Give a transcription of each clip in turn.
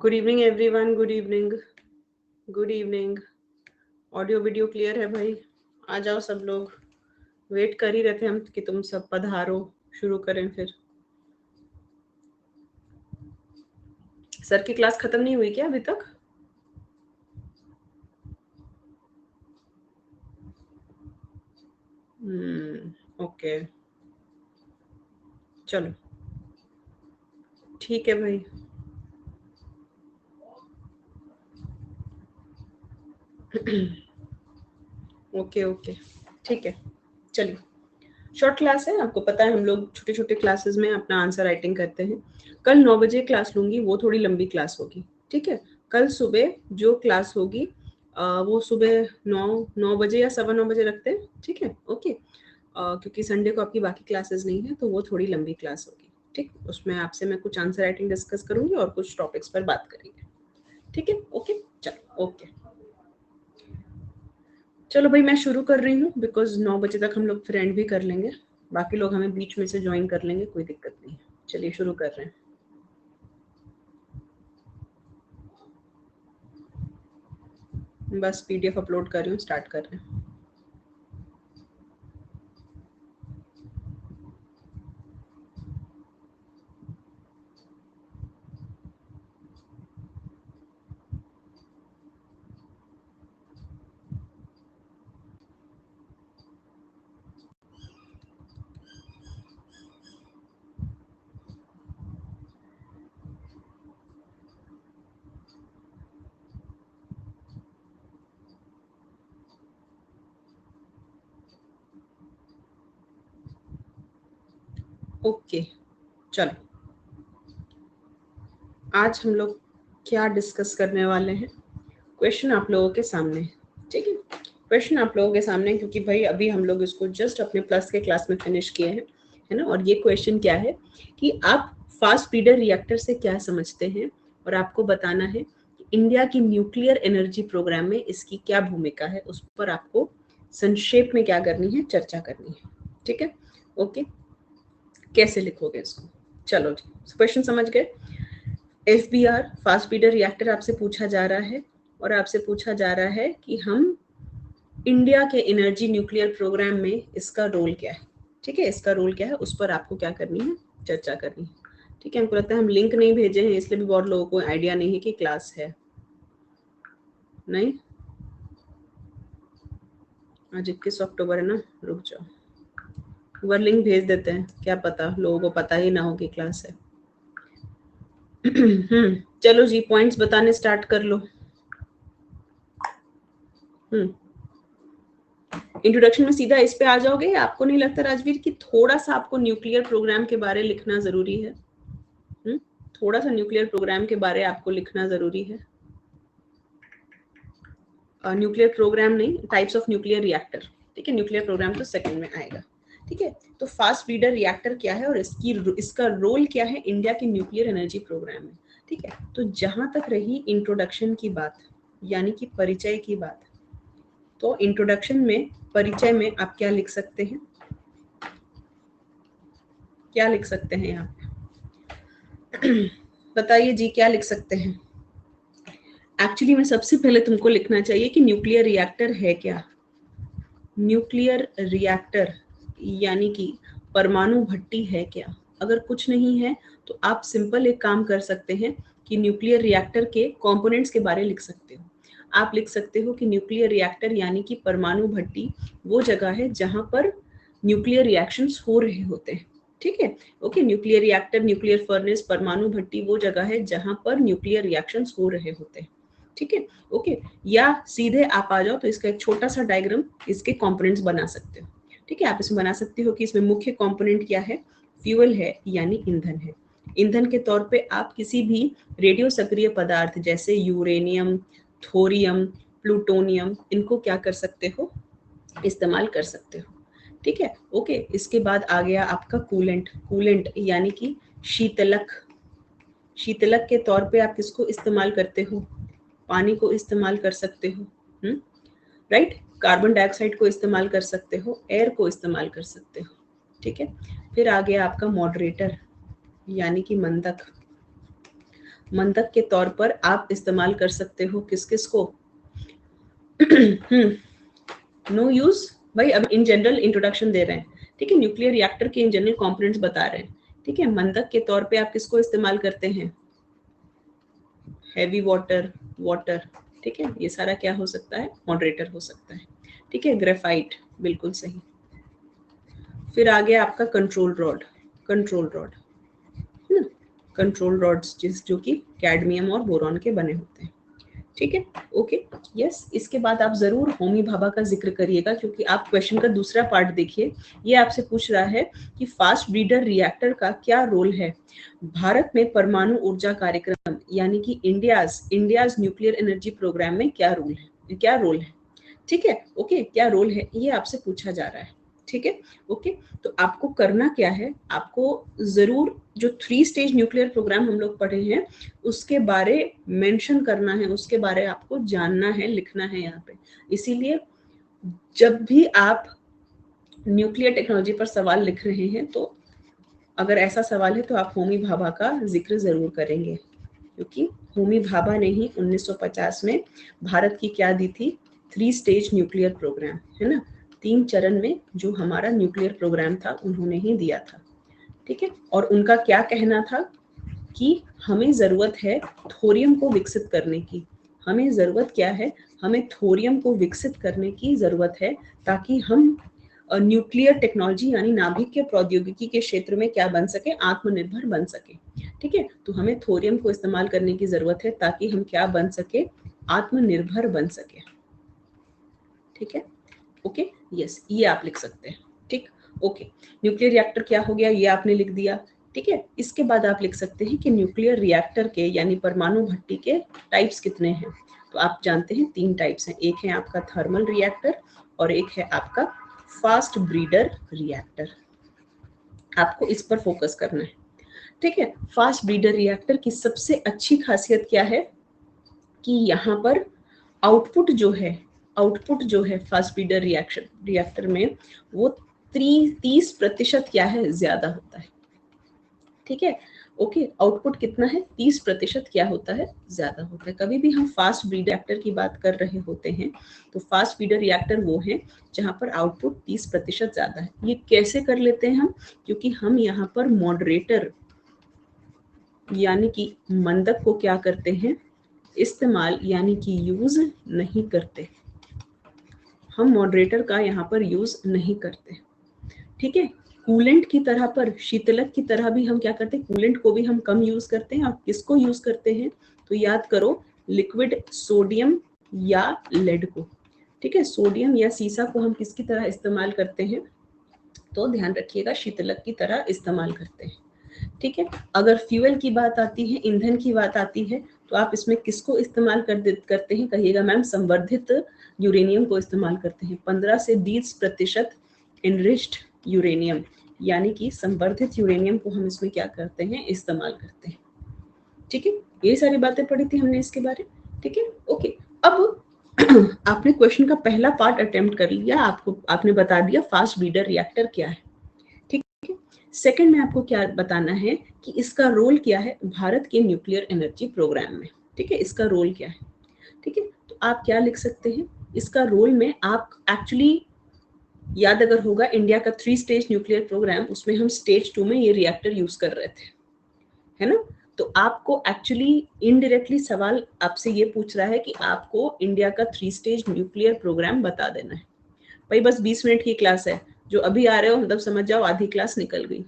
Good evening everyone, good evening, good evening. Audio video clear है भाई? आ जाओ सब लोग, वेट कर ही रहे थे हम कि तुम सब पधारो। शुरू करें फिर। सर की क्लास खत्म नहीं हुई क्या अभी तक? ओके, चलो ठीक है भाई। ओके ओके, ठीक है, चलिए। शॉर्ट क्लास है, आपको पता है हम लोग छोटे छोटे क्लासेस में अपना आंसर राइटिंग करते हैं। कल 9 बजे क्लास लूंगी, वो थोड़ी लंबी क्लास होगी, ठीक है। कल सुबह जो क्लास होगी वो सुबह 9 बजे या 9:15 रखते हैं, ठीक है, ओके। क्योंकि संडे को आपकी बाकी क्लासेस नहीं है, तो वो थोड़ी लंबी क्लास होगी, ठीक। उसमें आपसे मैं कुछ आंसर राइटिंग डिस्कस करूंगी और कुछ टॉपिक्स पर बात करेंगे, ठीक है, ओके। चलो ओके, चलो भाई मैं शुरू कर रही हूँ, बिकॉज 9 बजे तक हम लोग फ्रेंड भी कर लेंगे, बाकी लोग हमें बीच में से ज्वाइन कर लेंगे, कोई दिक्कत नहीं है। चलिए शुरू कर रहे हैं। बस पीडीएफ अपलोड कर रही हूँ, स्टार्ट कर रहे हैं। ओके, चलो आज हम लोग क्या डिस्कस करने वाले हैं। क्वेश्चन आप लोगों के सामने, ठीक है। क्वेश्चन आप लोगों के सामने, क्योंकि भाई अभी हम लोग इसको जस्ट अपने प्लस के क्लास में फिनिश किए हैं, है ना। और ये क्वेश्चन क्या है कि आप फास्ट ब्रीडर रिएक्टर से क्या समझते हैं, और आपको बताना है कि इंडिया की न्यूक्लियर एनर्जी प्रोग्राम में इसकी क्या भूमिका है, उस पर आपको संक्षेप में क्या करनी है, चर्चा करनी है, ठीक है, ओके। कैसे लिखोगे इसको? चलो जी, क्वेश्चन समझ गए। एफबीआर फास्ट ब्रीडर रिएक्टर आपसे पूछा जा रहा है, और आपसे पूछा जा रहा है कि हम इंडिया के एनर्जी न्यूक्लियर प्रोग्राम में इसका रोल क्या है, ठीक है। इसका रोल क्या है, उस पर आपको क्या करनी है, चर्चा करनी है, ठीक है। हमको लगता है हम लिंक नहीं भेजे हैं, इसलिए भी बहुत लोगों को आइडिया नहीं है कि क्लास है। नहीं, आज 21 अक्टूबर है ना, रुक जाओ, एक बार लिंक भेज देते हैं, क्या पता लोगों को पता ही ना हो कि क्लास है। चलो जी, पॉइंट्स बताने स्टार्ट कर लो। इंट्रोडक्शन में सीधा इस पे आ जाओगे, या आपको नहीं लगता राजवीर कि थोड़ा सा आपको न्यूक्लियर प्रोग्राम के बारे लिखना जरूरी है? थोड़ा सा न्यूक्लियर प्रोग्राम के बारे आपको लिखना जरूरी है। न्यूक्लियर प्रोग्राम नहीं, टाइप्स ऑफ न्यूक्लियर रिएक्टर, ठीक है। न्यूक्लियर प्रोग्राम तो सेकंड में आएगा, ठीक है। तो फास्ट ब्रीडर रिएक्टर क्या है और इसका रोल क्या है इंडिया के न्यूक्लियर एनर्जी प्रोग्राम में, ठीक है। तो जहां तक रही इंट्रोडक्शन की बात, यानी कि परिचय की बात, तो इंट्रोडक्शन में, परिचय में आप क्या लिख सकते हैं, क्या लिख सकते हैं यहाँ पे? बताइए जी, क्या लिख सकते हैं? एक्चुअली में सबसे पहले तुमको लिखना चाहिए कि न्यूक्लियर रिएक्टर है क्या। न्यूक्लियर रिएक्टर यानी कि परमाणु भट्टी है क्या। अगर कुछ नहीं है तो आप सिंपल एक काम कर सकते हैं कि न्यूक्लियर रिएक्टर के कंपोनेंट्स के बारे लिख सकते हो। आप लिख सकते हो कि न्यूक्लियर रिएक्टर यानी कि परमाणु भट्टी वो जगह है जहां पर न्यूक्लियर रिएक्शंस हो रहे होते हैं, ठीक है, okay. Nuclear reactor, nuclear furnace, परमाणु भट्टी वो जगह है जहां पर न्यूक्लियर रिएक्शंस हो रहे होते हैं, ठीक है, ओके। या सीधे आप आ जाओ तो इसका एक छोटा सा डायग्राम इसके कंपोनेंट्स बना सकते हो, ठीक है। आप इसमें बना सकते हो कि इसमें मुख्य कंपोनेंट क्या है, फ्यूल है यानी ईंधन है। ईंधन के तौर पे आप किसी भी रेडियो सक्रिय पदार्थ जैसे यूरेनियम, थोरियम, प्लूटोनियम, इनको क्या कर सकते हो, इस्तेमाल कर सकते हो, ठीक है, ओके। इसके बाद आ गया आपका कूलेंट। कूलेंट यानी कि शीतलक। शीतलक के तौर पे आप किसको इस्तेमाल करते हो, पानी को इस्तेमाल कर सकते हो, राइट। कार्बन डाइऑक्साइड को इस्तेमाल कर सकते हो, एयर को इस्तेमाल कर सकते हो, ठीक है। फिर आ गया आपका मॉडरेटर यानी कि मंदक। मंदक के तौर पर आप इस्तेमाल कर सकते हो किस किस को? नो यूज भाई, अब इन जनरल इंट्रोडक्शन दे रहे हैं, ठीक है, न्यूक्लियर रिएक्टर के इन जनरल कंपोनेंट्स बता रहे हैं, ठीक है। मंदक के तौर पे आप किसको इस्तेमाल करते हैं? हैवी वाटर, वाटर, ठीक है, ये सारा क्या हो सकता है? मॉडरेटर हो सकता है, ठीक है। ग्रेफाइट, बिल्कुल सही। फिर आ गया आपका कंट्रोल रॉड, कंट्रोल रॉड, है ना, कंट्रोल रॉड्स जो कि कैडमियम और बोरॉन के बने होते हैं, ठीक है, ओके, यस। इसके बाद आप जरूर होमी भाभा का जिक्र करिएगा, क्योंकि आप क्वेश्चन का दूसरा पार्ट देखिए, ये आपसे पूछ रहा है कि फास्ट ब्रीडर रिएक्टर का क्या रोल है भारत में परमाणु ऊर्जा कार्यक्रम यानी कि इंडियाज न्यूक्लियर एनर्जी प्रोग्राम में क्या रोल है, क्या रोल है, ठीक है, ओके, क्या रोल है, ये आपसे पूछा जा रहा है, ठीक है, ओके। तो आपको करना क्या है, आपको जरूर जो 3 स्टेज न्यूक्लियर प्रोग्राम हम लोग पढ़े हैं उसके बारे मेंशन करना है, उसके बारे आपको जानना है, लिखना है यहाँ पे। इसीलिए जब भी आप न्यूक्लियर टेक्नोलॉजी पर सवाल लिख रहे हैं तो अगर ऐसा सवाल है तो आप होमी भाभा का जिक्र जरूर करेंगे, क्योंकि होमी भाभा ने ही 1950 में भारत की क्या दी थी? 3 स्टेज न्यूक्लियर प्रोग्राम, है ना, 3 चरण में जो हमारा न्यूक्लियर प्रोग्राम था उन्होंने ही दिया था, ठीक है। और उनका क्या कहना था कि हमें जरूरत है थोरियम को विकसित करने की, हमें जरूरत क्या है? हमें थोरियम को विकसित करने की जरूरत है, ताकि हम न्यूक्लियर टेक्नोलॉजी यानी नाभिकीय प्रौद्योगिकी के क्षेत्र में क्या बन सके? आत्मनिर्भर बन सके, ठीक है। तो हमें थोरियम को इस्तेमाल करने की जरूरत है ताकि हम क्या बन सके? आत्मनिर्भर बन सके, ठीक है, ओके, यस, ये आप लिख सकते हैं, ठीक, ओके। न्यूक्लियर रिएक्टर क्या हो गया, ये आपने लिख दिया, ठीक है। इसके बाद आप लिख सकते हैं कि न्यूक्लियर रिएक्टर के यानी परमाणु भट्टी के टाइप्स कितने हैं? तो आप जानते हैं 3 टाइप्स हैं, एक है आपका थर्मल रिएक्टर और एक है आपका फास्ट ब्रीडर रिएक्टर। आपको इस पर फोकस करना है, ठीक है। फास्ट ब्रीडर रिएक्टर की सबसे अच्छी खासियत क्या है कि यहाँ पर आउटपुट जो है फास्ट ब्रीडर रिएक्टर में वो 30% क्या है? ज्यादा होता है, ठीक है, ओके। आउटपुट कितना है? 30% क्या होता है? ज्यादा होता है। कभी भी हम फास्ट ब्रीडर रिएक्टर की बात कर रहे होते हैं तो फास्ट ब्रीडर रिएक्टर वो है जहां पर आउटपुट 30% ज्यादा है। ये कैसे कर लेते हैं हम? क्योंकि हम यहाँ पर मॉडरेटर यानी कि मंदक को क्या करते हैं? इस्तेमाल यानी कि यूज नहीं करते, हम मॉडरेटर का यहाँ पर यूज नहीं करते, ठीक है। कूलेंट की तरह पर, शीतलक की तरह भी हम क्या करते हैं? कूलेंट को भी हम कम यूज करते हैं। और किसको यूज करते हैं? तो याद करो, लिक्विड सोडियम या लेड को, ठीक है। सोडियम या सीसा को हम किसकी तरह इस्तेमाल करते हैं? तो ध्यान रखिएगा, शीतलक की तरह इस्तेमाल करते हैं, ठीक है। अगर फ्यूल की बात आती है, ईंधन की बात आती है, तो आप इसमें किसको इस्तेमाल करते हैं? कहिएगा मैम, संवर्धित यूरेनियम को इस्तेमाल करते हैं। 15 से 20% एनरिच्ड यूरेनियम यानी कि संवर्धित यूरेनियम को हम इसमें क्या करते हैं? इस्तेमाल करते हैं, ठीक है। ये सारी बातें पढ़ी थी हमने इसके बारे, ठीक है, ओके। अब आपने क्वेश्चन का पहला पार्ट अटेम्प्ट कर लिया, आपने बता दिया फास्ट ब्रीडर रिएक्टर क्या है, ठीक है। सेकंड में आपको क्या बताना है कि इसका रोल क्या है भारत के न्यूक्लियर एनर्जी प्रोग्राम में, ठीक है, इसका रोल क्या है, ठीक है। तो आप क्या लिख सकते हैं इसका रोल में? आप एक्चुअली याद अगर होगा, इंडिया का 3 स्टेज न्यूक्लियर प्रोग्राम, उसमें हम स्टेज 2 में ये रिएक्टर यूज कर रहे थे, है ना। तो आपको एक्चुअली इनडायरेक्टली सवाल आपसे ये पूछ रहा है कि आपको इंडिया का 3 स्टेज न्यूक्लियर प्रोग्राम बता देना है। भाई बस 20 मिनट की क्लास है, जो अभी आ रहे हो मतलब समझ जाओ आधी क्लास निकल गई,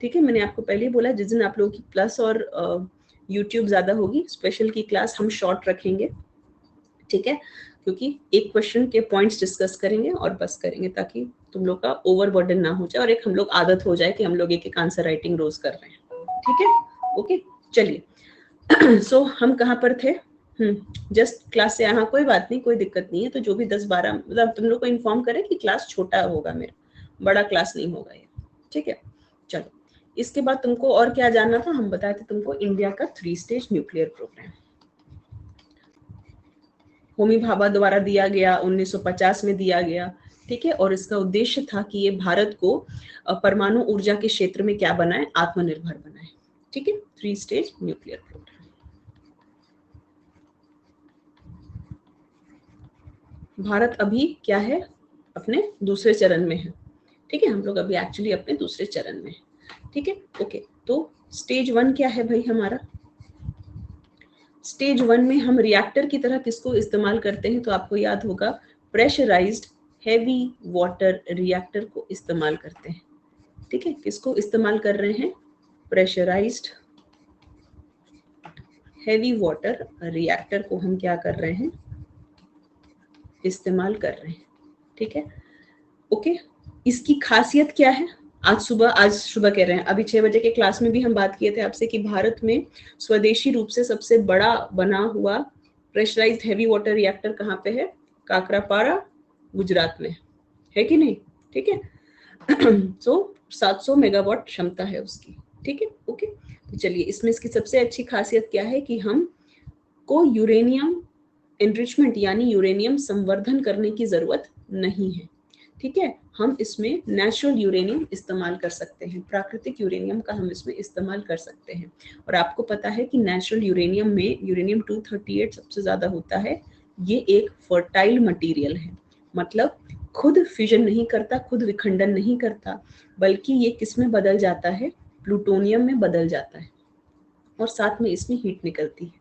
ठीक है। मैंने आपको पहले ही बोला, जिस दिन आप लोगों की प्लस और यूट्यूब ज्यादा होगी, स्पेशल की क्लास हम शॉर्ट रखेंगे, ठीक है, क्योंकि एक क्वेश्चन के पॉइंट्स डिस्कस करेंगे और बस करेंगे, ताकि तुम लोग का ओवर बर्डन ना हो जाए और एक हम लोग आदत हो जाए कि हम लोग एक एक आंसर राइटिंग रोज कर रहे हैं, ठीक है, ओके। चलिए सो हम कहाँ पर थे? जस्ट क्लास से, यहाँ कोई बात नहीं, कोई दिक्कत नहीं है। तो जो भी 10-12 मतलब तुम लोग को इन्फॉर्म करें कि क्लास छोटा होगा, मेरा बड़ा क्लास नहीं होगा ये, ठीक है। चलो, इसके बाद तुमको और क्या जानना था? हम बताए थे तुमको इंडिया का 3 stage nuclear programme Homi Bhabha द्वारा दिया गया, 1950 में दिया गया, ठीक है। और इसका उद्देश्य था कि ये भारत को परमाणु ऊर्जा के क्षेत्र में क्या बनाए? आत्मनिर्भर बनाए, ठीक है। 3 स्टेज न्यूक्लियर प्रोग्राम, भारत अभी क्या है, अपने दूसरे चरण में है। ठीक है, हम लोग अभी एक्चुअली अपने दूसरे चरण में है। ठीक है, ओके। तो स्टेज 1 क्या है भाई हमारा? स्टेज 1 में हम रिएक्टर की तरह किसको इस्तेमाल करते हैं? तो आपको याद होगा, प्रेशराइज्ड हेवी वाटर रिएक्टर को इस्तेमाल करते हैं। ठीक है, किसको इस्तेमाल कर रहे हैं? प्रेशराइज्ड हेवी वाटर रिएक्टर को हम क्या कर रहे हैं? इस्तेमाल कर रहे हैं। ठीक है, ओके। इसकी खासियत क्या है? आज सुबह कह रहे हैं, अभी 6 बजे के क्लास में भी हम बात किए थे आपसे कि भारत में स्वदेशी रूप से सबसे बड़ा बना हुआ प्रेशराइज्ड हेवी वाटर रिएक्टर कहाँ पे है? काकरापारा, गुजरात में, है कि नहीं? ठीक है। सो 700 मेगावाट क्षमता है उसकी। ठीक है, ओके। तो चलिए, इसमें इसकी सबसे अच्छी खासियत क्या है कि हम को यूरेनियम एनरिचमेंट यानी यूरेनियम संवर्धन करने की जरूरत नहीं है। ठीक है, हम इसमें नेचुरल यूरेनियम इस्तेमाल कर सकते हैं, प्राकृतिक यूरेनियम का हम इसमें इस्तेमाल कर सकते हैं। और आपको पता है कि नेचुरल यूरेनियम में यूरेनियम 238 सबसे ज्यादा होता है। ये एक फर्टाइल मटेरियल है, मतलब खुद फिजन नहीं करता, खुद विखंडन नहीं करता, बल्कि ये किस में बदल जाता है? प्लूटोनियम में बदल जाता है, और साथ में इसमें हीट निकलती है।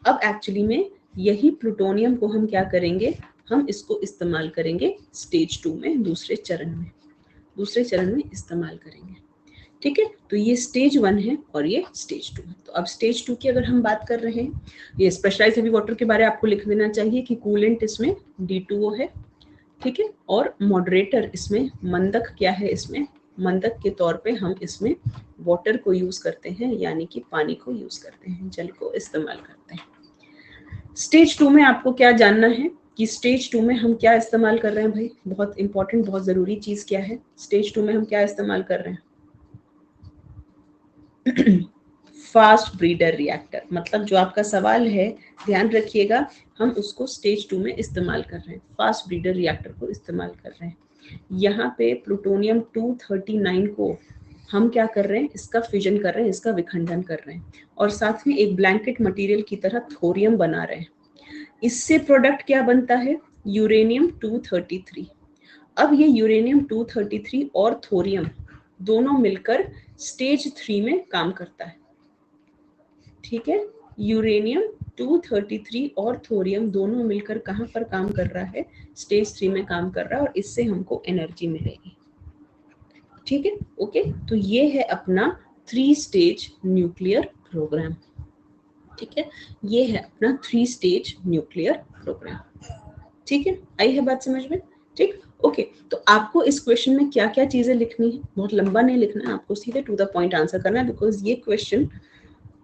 अब एक्चुअली में यही प्लूटोनियम को हम क्या करेंगे? हम इसको इस्तेमाल करेंगे स्टेज 2 में, दूसरे चरण में इस्तेमाल करेंगे। ठीक है, तो ये स्टेज 1 है और ये स्टेज 2 है। तो अब स्टेज 2 की अगर हम बात कर रहे हैं, ये प्रेशराइज्ड हेवी वाटर के बारे में आपको लिख देना चाहिए कि कूलेंट इसमें D2O है। ठीक है, और मॉडरेटर इसमें मंदक क्या है? इसमें मंदक के तौर पे हम इसमें वाटर को यूज करते हैं, यानी कि पानी को यूज करते हैं, जल को इस्तेमाल करते हैं। स्टेज 2 में आपको क्या जानना है कि स्टेज 2 में हम क्या इस्तेमाल कर रहे हैं भाई? बहुत इंपॉर्टेंट, बहुत जरूरी चीज क्या है? स्टेज 2 में हम क्या इस्तेमाल कर रहे हैं? Fast breeder reactor. मतलब जो आपका सवाल है, ध्यान रखिएगा, हम उसको स्टेज 2 में इस्तेमाल कर रहे हैं, फास्ट ब्रीडर रिएक्टर को इस्तेमाल कर रहे हैं। यहाँ पे प्लूटोनियम 239 को हम क्या कर रहे हैं? इसका फिजन कर रहे हैं, इसका विखंडन कर रहे हैं, और साथ में एक ब्लैंकेट मटेरियल की तरह थोरियम बना रहे हैं। इससे प्रोडक्ट क्या बनता है? यूरेनियम 233। अब ये यूरेनियम 233 और थोरियम दोनों मिलकर स्टेज 3 में काम करता है। ठीक है, यूरेनियम 233 और थोरियम दोनों मिलकर कहाँ पर काम कर रहा है? स्टेज 3 में काम कर रहा है, और इससे हमको एनर्जी मिलेगी। ठीक है, ओके। तो ये है अपना 3 स्टेज न्यूक्लियर प्रोग्राम। ठीक है, ये है अपना 3 स्टेज न्यूक्लियर प्रोग्राम। ठीक है, आई है बात समझ में? ठीक, ओके। तो आपको इस क्वेश्चन में क्या क्या चीजें लिखनी है? बहुत लंबा नहीं लिखना है, आपको सीधे टू द पॉइंट आंसर करना है, बिकॉज ये क्वेश्चन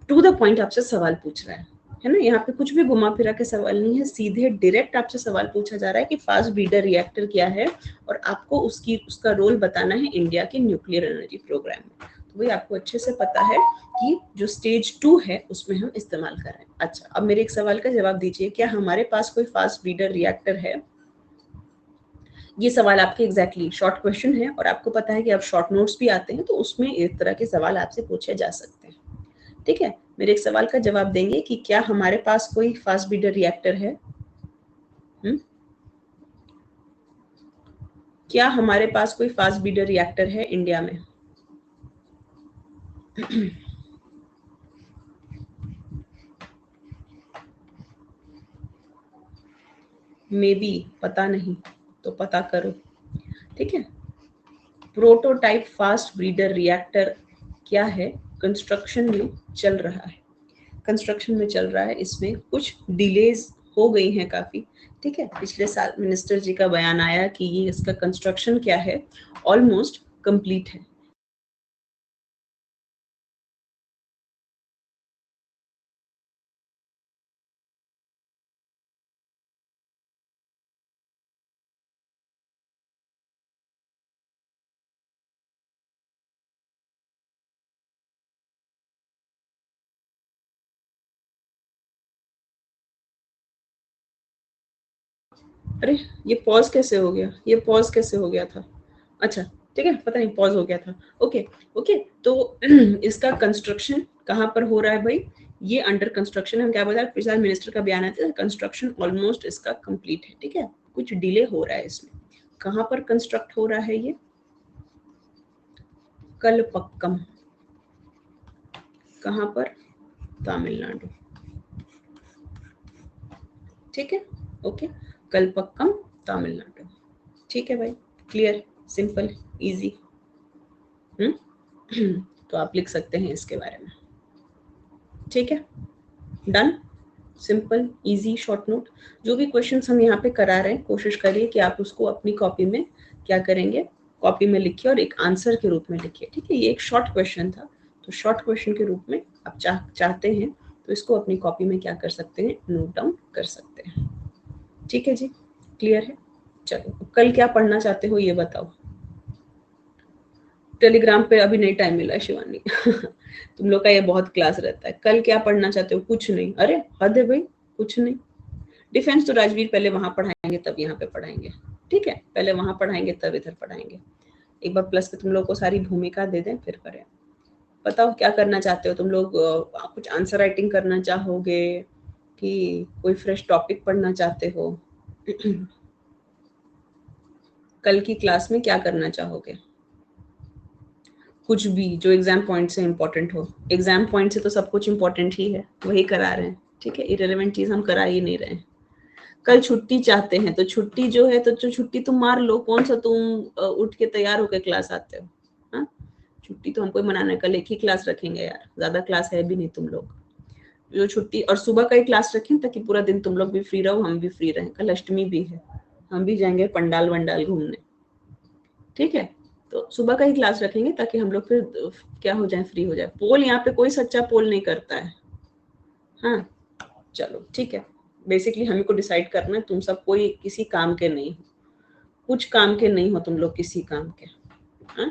टू द पॉइंट आपसे सवाल पूछ रहा है ना? यहाँ पे कुछ भी घुमा फिरा के सवाल नहीं है, सीधे डायरेक्ट आपसे सवाल पूछा जा रहा है कि फास्ट ब्रीडर रिएक्टर क्या है, और आपको उसका रोल बताना है इंडिया के न्यूक्लियर एनर्जी प्रोग्राम में। तो वही आपको अच्छे से पता है कि जो स्टेज 2 है उसमें हम इस्तेमाल कर रहे हैं। अच्छा, अब मेरे एक सवाल का जवाब दीजिए, क्या हमारे पास कोई फास्ट ब्रीडर रिएक्टर है? ये सवाल आपके एग्जैक्टली शॉर्ट क्वेश्चन है, और आपको पता है कि अब शॉर्ट नोट्स भी आते हैं, तो उसमें इस तरह के सवाल आपसे पूछे जा सकते हैं। ठीक है, मेरे एक सवाल का जवाब देंगे कि क्या हमारे पास कोई फास्ट ब्रीडर रिएक्टर है? क्या हमारे पास कोई फास्ट ब्रीडर रिएक्टर है इंडिया में? मे बी, पता नहीं, तो पता करो। ठीक है, प्रोटोटाइप फास्ट ब्रीडर रिएक्टर क्या है? कंस्ट्रक्शन में चल रहा है, कंस्ट्रक्शन में चल रहा है, इसमें कुछ डिलेज हो गई हैं काफी। ठीक है, पिछले साल मिनिस्टर जी का बयान आया कि ये इसका कंस्ट्रक्शन क्या है, ऑलमोस्ट कंप्लीट है। अरे, ये पॉज कैसे हो गया? ये पॉज कैसे हो गया था? अच्छा, ठीक है, पता नहीं पॉज हो गया था। Okay, okay. तो इसका कंस्ट्रक्शन कहाँ पर हो रहा है भाई? ये अंडर कंस्ट्रक्शन है। हम क्या बता रहे हैं? पिछले मिनिस्टर का बयान आया था, कंस्ट्रक्शन ऑलमोस्ट इसका कंप्लीट है। ठीक है, कुछ डिले हो रहा है इसमें। कहाँ पर कंस्ट्रक्ट हो रहा है ये? कलपक्कम। कहाँ पर? तमिलनाडु। ठीक है, ओके, कलपक्कम तमिलनाडु। ठीक है भाई, क्लियर, सिंपल, इजी। तो आप लिख सकते हैं इसके बारे में। ठीक है, done, simple, easy, short note. जो भी क्वेश्चंस हम यहाँ पे करा रहे हैं, कोशिश करिए कि आप उसको अपनी कॉपी में क्या करेंगे, कॉपी में लिखिए और एक आंसर के रूप में लिखिए। ठीक है, ये एक शॉर्ट क्वेश्चन था, तो शॉर्ट क्वेश्चन के रूप में आप चाहते हैं तो इसको अपनी कॉपी में क्या कर सकते हैं, नोट डाउन कर सकते हैं। ठीक है जी, क्लियर है? चलो, कल क्या पढ़ना चाहते हो ये बताओ। टेलीग्राम पे अभी नहीं टाइम मिला शिवानी। तुम लोग का ये बहुत क्लास रहता है। कल क्या पढ़ना चाहते हो? कुछ नहीं? अरे हद है भाई, कुछ नहीं। डिफेंस तो राजवीर पहले वहां पढ़ाएंगे तब यहाँ पे पढ़ाएंगे। ठीक है, पहले वहां पढ़ाएंगे तब इधर पढ़ाएंगे। एक बार प्लस पे तुम लोग को सारी भूमिका दे दें फिर करें। बताओ क्या करना चाहते हो तुम लोग? कुछ आंसर राइटिंग करना चाहोगे कि कोई फ्रेश टॉपिक पढ़ना चाहते हो? कल की क्लास में क्या करना चाहोगे? कुछ भी जो एग्जाम पॉइंट से इम्पोर्टेंट हो। एग्जाम पॉइंट से तो सब कुछ इम्पोर्टेंट ही है, वही करा रहे हैं। ठीक है, इरेलेवेंट चीज हम करा ही नहीं रहे हैं। कल छुट्टी चाहते हैं तो छुट्टी जो है, तो जो छुट्टी तुम मार लो। कौन सा तुम उठ के तैयार होकर क्लास आते हो? हाँ, छुट्टी तो हमको ही मनाना है। कल एक ही क्लास रखेंगे यार, ज्यादा क्लास है भी नहीं तुम लोग। जो छुट्टी, और सुबह का ही क्लास रखें ताकि पूरा दिन तुम लोग भी फ्री रहो, हम भी फ्री रहें। कल अष्टमी भी है, हम भी जाएंगे पंडाल वंडाल घूमने। ठीक है, तो सुबह का ही क्लास रखेंगे ताकि हम लोग फिर क्या हो जाए, फ्री हो जाए। पोल यहाँ पे कोई सच्चा पोल नहीं करता है। हाँ, चलो ठीक है। बेसिकली हमें को डिसाइड करना है, तुम सब कोई किसी काम के नहीं हो, कुछ काम के नहीं हो तुम लोग, किसी काम के। हाँ?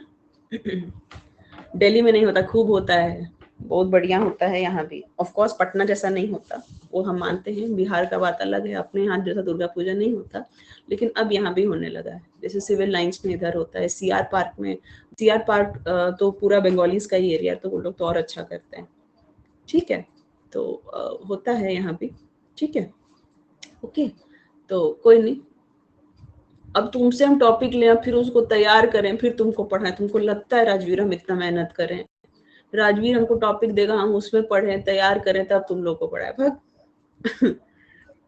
दिल्ली में नहीं होता, खूब होता है, बहुत बढ़िया होता है यहाँ भी। ऑफ कोर्स पटना जैसा नहीं होता, वो हम मानते हैं। बिहार का बात अलग है, अपने यहाँ जैसा दुर्गा पूजा नहीं होता, लेकिन अब यहाँ भी होने लगा है। जैसे सिविल लाइंस में इधर होता है, सीआर पार्क में। सीआर पार्क तो पूरा बंगालीज का ही एरिया, तो वो लोग तो और अच्छा करते हैं। ठीक है, तो होता है यहाँ भी। ठीक है, ओके, तो कोई नहीं। अब तुमसे हम टॉपिक लें, फिर उसको तैयार करें, फिर तुमको पढ़ाएं। तुमको लगता है राजवीर हम इतना मेहनत करें? राजवीर हमको टॉपिक देगा, हम उसमें पढ़ें, तैयार करें, तब तुम लोग को पढ़ाए। भाग।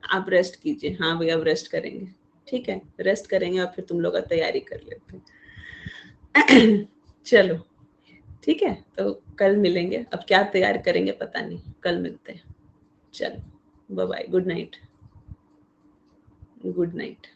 आप रेस्ट कीजिए। हाँ भैया, अब रेस्ट करेंगे। ठीक है, रेस्ट करेंगे और फिर तुम लोग का तैयारी कर लेते हैं। चलो ठीक है, तो कल मिलेंगे। अब क्या तैयार करेंगे पता नहीं, कल मिलते हैं। चलो, bye bye, good night, good night.